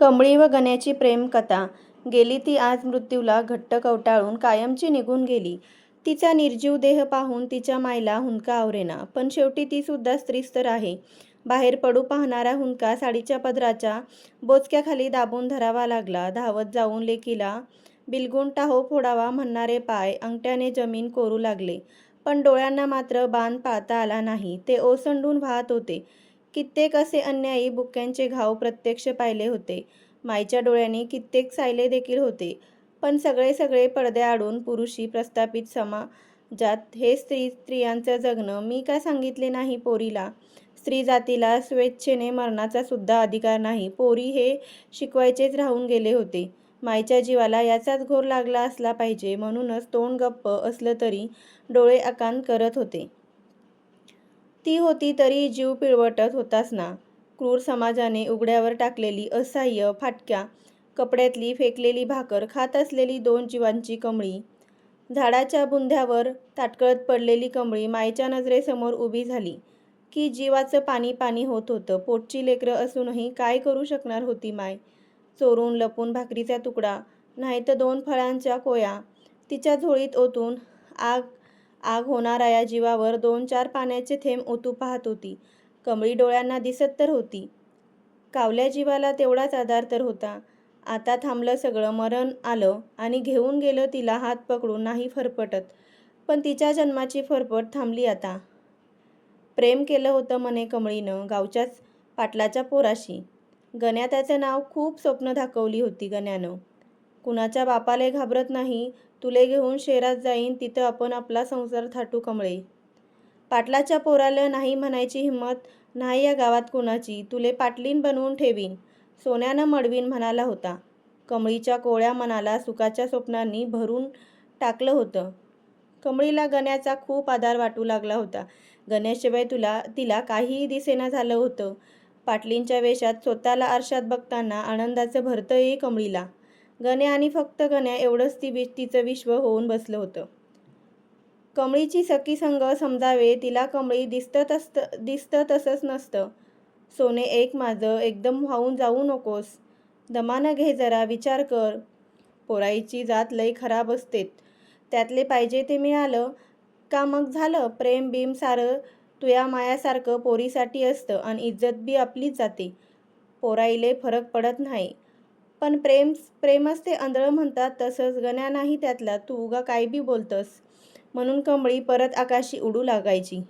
कमळी व गण्याची प्रेमकथा. गेली ती आज मृत्यूला घट्ट कवटाळून कायमची निघून गेली. तिचा निर्जीव देह पाहून तिच्या मायला हुंदका आवरेना. पण शेवटी ती सुद्धा स्त्रीच तर आहे. बाहेर पडू पाहणारा हुंदका साडीच्या पदराच्या बोचक्याखाली दाबून धरावा लागला. धावत जाऊन लेकीला बिलगून टाहो फोडावा म्हणणारे पाय अंगठ्याने जमीन कोरू लागले. पण डोळ्यांना मात्र बाण पाळता आला नाही. ते ओसंडून वाहत होते. कित्येक असे अन्यायी बुक्क्यांचे घाव प्रत्यक्ष पाहिले होते. माईच्या डोळ्यांनी कित्येक सायले देखील होते. पण सगळे पडद्याआडून पुरुषी प्रस्थापित समाजात हे स्त्रियांचं जगणं मी का सांगितले नाही पोरीला? स्त्री जातीला स्वेच्छेने मरणाचा सुद्धा अधिकार नाही. पोरी हे शिकवायचेच राहून गेले होते. माईच्या जीवाला याचाच घोर लागला असला पाहिजे म्हणूनच तोंड गप्प असलं तरी डोळे आकांत करत होते. ती होती तरी जीव पिळवटत होताच ना. क्रूर समाजाने उघड्यावर टाकलेली असह्य फाटक्या कपड्यातली फेकलेली भाकर खात असलेली 2 जीवांची कमळी. झाडाच्या बुंध्यावर ताटकळत पडलेली कमळी मायेच्या नजरेसमोर उभी झाली की जीवाचं पाणी पाणी होत होतं. पोटची लेकरं असूनही काय करू शकणार होती माय? चोरून लपून भाकरीचा तुकडा नाहीतर 2 फळांच्या कोया तिच्या झोळीत ओतून आग आग होणाऱ्या जीवावर 2-4 पाण्याचे थेंब ओतू पाहत होती. कमळी डोळ्यांना दिसत तर होती. कावल्या जीवाला तेवढाच आधार तर होता. आता थांबलं सगळं. मरण आलं आणि घेऊन गेलं तिला हात पकडून नाही फरफटत. पण तिच्या जन्माची फरफट थांबली आता. प्रेम केलं होतं म्हणे कमळीनं गावच्याच पाटलाच्या पोराशी. गण्या त्याचं नाव खूप स्वप्न दाखवली होती गण्यानं. कुणाच्या बापाले घाबरत नाही. तुले घेऊन शहरात जाईन तिथं आपण आपला संसार थाटू कमळे. पाटलाच्या पोराला नाही म्हणायची हिंमत नाही या गावात कुणाची. तुले पाटलीन बनवून ठेवीन, सोन्यानं मडवीन म्हणाला होता. कमळीच्या कोवळ्या मनाला सुखाच्या स्वप्नांनी भरून टाकलं होतं. कमळीला गण्याचा खूप आधार वाटू लागला होता. गण्याशिवाय तिला काहीही दिसेना झालं होतं. पाटलींच्या वेशात स्वतःला आरशात बघताना आनंदाचं भरतं येई कमळीला. गण्या आणि फक्त गण्या एवढंच तिचं विश्व होऊन बसलं होतं. कमळीची सखी संग समजावे तिला कमळी दिसतं तसंच नसतं. सोने एक माझं, एकदम वाहून जाऊ नकोस. दमानं घे जरा, विचार कर. पोराईची जात लई खराब असतेत. त्यातले पाहिजे ते मिळालं का मग झालं. प्रेम बीम सारं तुया मायासारखं पोरीसाठी असतं आणि इज्जत बी आपलीच जाते. पोराईले फरक पडत नाही. पण प्रेमच ते आंधळं म्हणतात तसंच गण्या नाही त्यातला. तू उगा काय बी बोलतस म्हणून कमळी परत आकाशी उडू लागायची.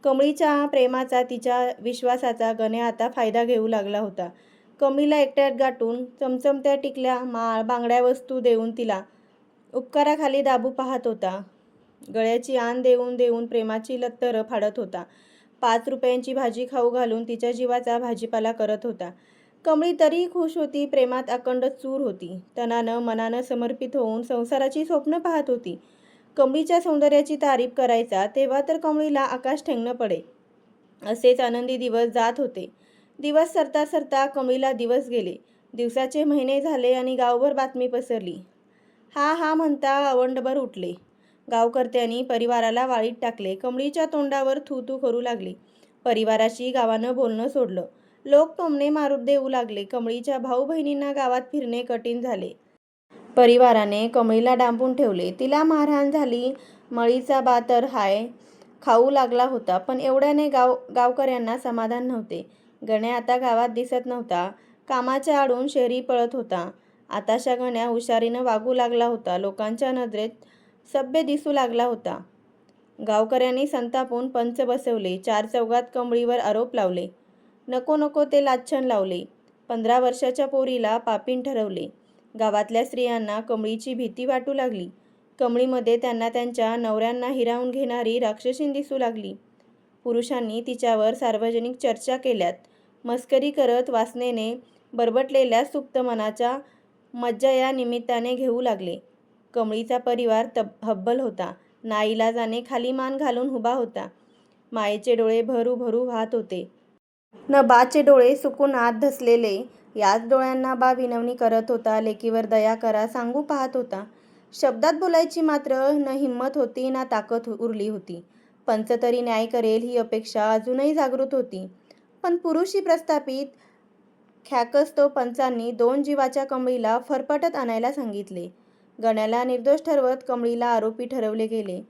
कमळीच्या प्रेमाचा तिच्या विश्वासाचा गण्या आता फायदा घेऊ लागला होता. कमळीला एकट्यात गाठून चमचमत्या टिकल्या माळ बांगड्या वस्तू देऊन तिला उपकाराखाली दाबू पाहत होता. गळ्याची आण देऊन देऊन प्रेमाची लत्तर फाडत होता. 5 रुपयांची भाजी खाऊ घालून तिच्या जीवाचा भाजीपाला करत होता. कमळी तरीही खुश होती. प्रेमात अखंड चूर होती. तनानं मनानं समर्पित होऊन संसाराची स्वप्न पाहत होती. कमळीच्या सौंदर्याची तारीफ करायचा तेव्हा तर कमळीला आकाश ठेंगणं पडे. असेच आनंदी दिवस जात होते. दिवस सरता सरता कमळीला दिवस गेले. दिवसाचे महिने झाले आणि गावभर बातमी पसरली. हा हा म्हणता अवंडभर उठले. गावकर्त्यांनी परिवाराला वाळीत टाकले. कमळीच्या तोंडावर थू थू करू लागले. परिवाराशी गावानं बोलणं सोडलं. लोक टोमणे मारून देऊ लागले. कमळीच्या भाऊ बहिणींना गावात फिरणे कठीण झाले. परिवाराने कमळीला डांबून ठेवले. तिला मारहाण झाली. मळीचा बा तर हाय खाऊ लागला होता. पण एवढ्याने गावकऱ्यांना समाधान नव्हते. गण्या आता गावात दिसत नव्हता. कामाच्या आडून शहरी पळत होता. आताशा गण्या हुशारीनं वागू लागला होता. लोकांच्या नजरेत सभ्य दिसू लागला होता. गावकऱ्यांनी संतापून पंच बसवले. 4 चौघात कमळीवर आरोप लावले. नको नको ते लाच्छन लावले. 15 वर्षाच्या पोरीला पापीण ठरवले. गावातल्या स्त्रियांना कमळीची भीती वाटू लागली. कमळीमध्ये त्यांना त्यांच्या नवऱ्यांना हिरावून घेणारी राक्षसीण दिसू लागली. पुरुषांनी तिच्यावर सार्वजनिक चर्चा केल्यात. मस्करी करत वासनेने बरबटलेल्या सुप्त मनाच्या मज्जा या निमित्ताने घेऊ लागले. कमळीचा परिवार हब्बल होता. नाईलाजाने खाली मान घालून उभा होता. मायेचे डोळे भरू भरू वाहत होते. न बाचे डोळे सुकून आत धसलेले. याच डोळ्यांना बा विनवणी करत होता. लेकीवर दया करा सांगू पाहत होता. शब्दात बोलायची मात्र न हिंमत होती ना ताकद उरली होती. पंच तरी न्याय करेल ही अपेक्षा अजूनही जागृत होती. पण पुरुषी प्रस्थापित ख्याकस्तव पंचांनी 2 जीवाच्या कमळीला फरफटत आणायला सांगितले. गण्याला निर्दोष ठरवत कमळीला आरोपी ठरवले गेले.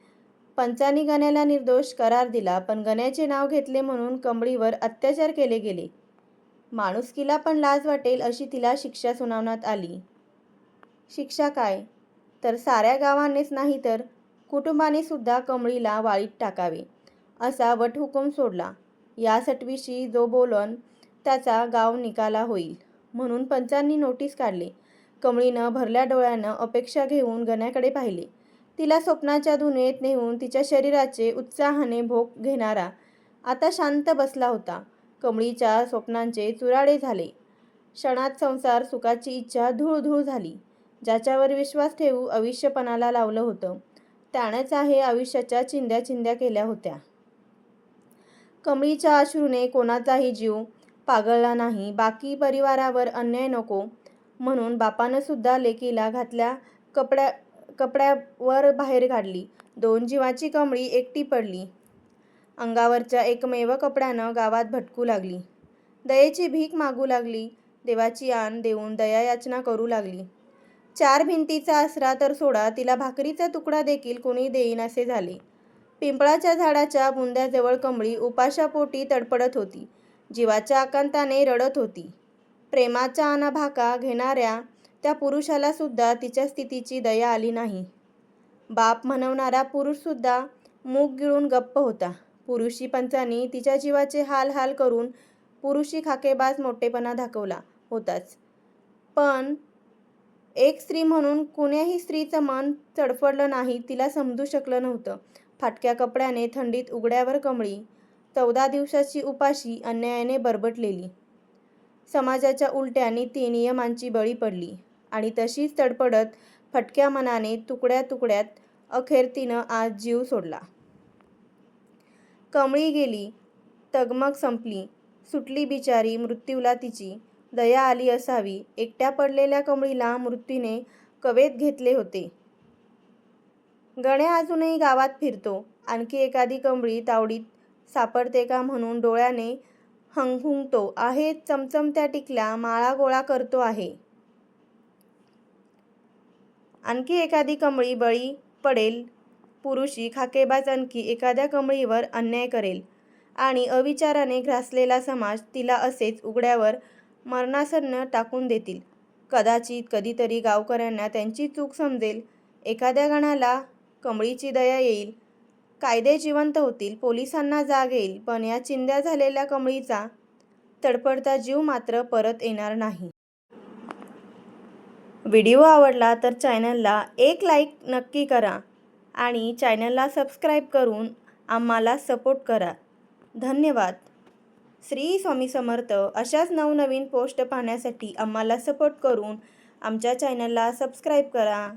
पंचांनी गण्याला निर्दोष करार दिला, पण गण्याचे नाव घेतले म्हणून कमळीवर अत्याचार केले गेले. माणुसकीला पण लाज वाटेल अशी तिला शिक्षा सुनावण्यात आली. शिक्षा काय, तर साऱ्या गावानेच नाही तर कुटुंबाने सुद्धा कमळीला वाळीत टाकावे असा वटहुकूम सोडला. या सटवीशी जो बोलन त्याचा गाव निकाला होईल म्हणून पंचांनी नोटीस काढले. कमळीनं भरल्या डोळ्यानं अपेक्षा घेऊन गण्याकडे पाहिले. तिला स्वप्नाच्या दुनियेत नेऊन तिच्या शरीराचे उत्साहाने भोग घेणारा आता शांत बसला होता. कमळीच्या स्वप्नांचे चुराडे झाले. क्षणात संसार सुखाची इच्छा धूळ झाली. ज्याच्यावर विश्वास ठेवू आयुष्यपणाला लावलं होतं त्यानेच आहे आयुष्याच्या चिंध्या चिंध्या केल्या होत्या. कमळीच्या अश्रूने कोणाचाही जीव पागळला नाही. बाकी परिवारावर अन्याय नको म्हणून बापानं सुद्धा लेकीला घातल्या कपड्यावर बाहेर काढली. 2 जीवाची कमळी एकटी पडली. अंगावरच्या एकमेव कपड्यानं गावात भटकू लागली. दयेची भीक मागू लागली. देवाची आण देऊन दयायाचना करू लागली. 4 भिंतीचा आसरा तर सोडा, तिला भाकरीचा तुकडा देखील कोणी देईनासे झाले. पिंपळाच्या झाडाच्या बुंद्याजवळ कमळी उपाशापोटी तडफडत होती. जीवाच्या आकांताने रडत होती. प्रेमाचा अनाभाका घेणाऱ्या त्या पुरुषाला सुद्धा तिच्या स्थितीची दया आली नाही. बाप म्हणवणारा पुरुष सुद्धा मूग गिळून गप्प होता. पुरुषी पंचांनी तिच्या जीवाचे हाल करून पुरुषी खाकेबाज मोठेपणा दाखवला होताच, पण एक स्त्री म्हणून कुण्याही स्त्रीचं मन तडफडलं नाही, तिला समजू शकलं नव्हतं. फाटक्या कपड्याने थंडीत उघड्यावर कमळी 14 दिवसाची उपाशी अन्यायाने बरबटलेली. समाजाच्या उलट्या नीती नियमांची बळी पडली आणि तशीच तडफडत फटक्या मनाने तुकड्यात अखेर तिनं आज जीव सोडला. कमळी गेली, तगमग संपली, सुटली बिचारी मृत्यूला तिची. दया आली असावी. एकट्या पडलेल्या कमळीला मृत्यूने कवेत घेतले होते. गण्या अजूनही गावात फिरतो. आणखी एखादी कमळी तावडीत सापडते का म्हणून डोळ्याने हंगहुंगतो आहे. चमचमत्या टिकल्या माळा गोळा करतो आहे. आणखी एखादी कमळी बळी पडेल. पुरुषी खाकेबाज आणखी एखाद्या कमळीवर अन्याय करेल आणि अविचाराने ग्रासलेला समाज तिला असेच उघड्यावर मरणासन्न टाकून देतील. कदाचित कधीतरी गावकऱ्यांना त्यांची चूक समजेल. एखाद्या गणाला कमळीची दया येईल. कायदे जिवंत होतील. पोलिसांना जाग येईल. पण या चिंध्या झालेल्या कमळीचा तडफडता जीव मात्र परत येणार नाही. व्हिडिओ आवडला तर चॅनलला एक लाईक नक्की करा आणि चॅनलला सबस्क्राईब करून आम्हाला सपोर्ट करा. धन्यवाद. श्री स्वामी समर्थ. अशाच नवनवीन पोस्ट पाहण्यासाठी आम्हाला सपोर्ट करून आमच्या चॅनलला सबस्क्राईब करा.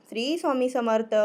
श्री स्वामी समर्थ.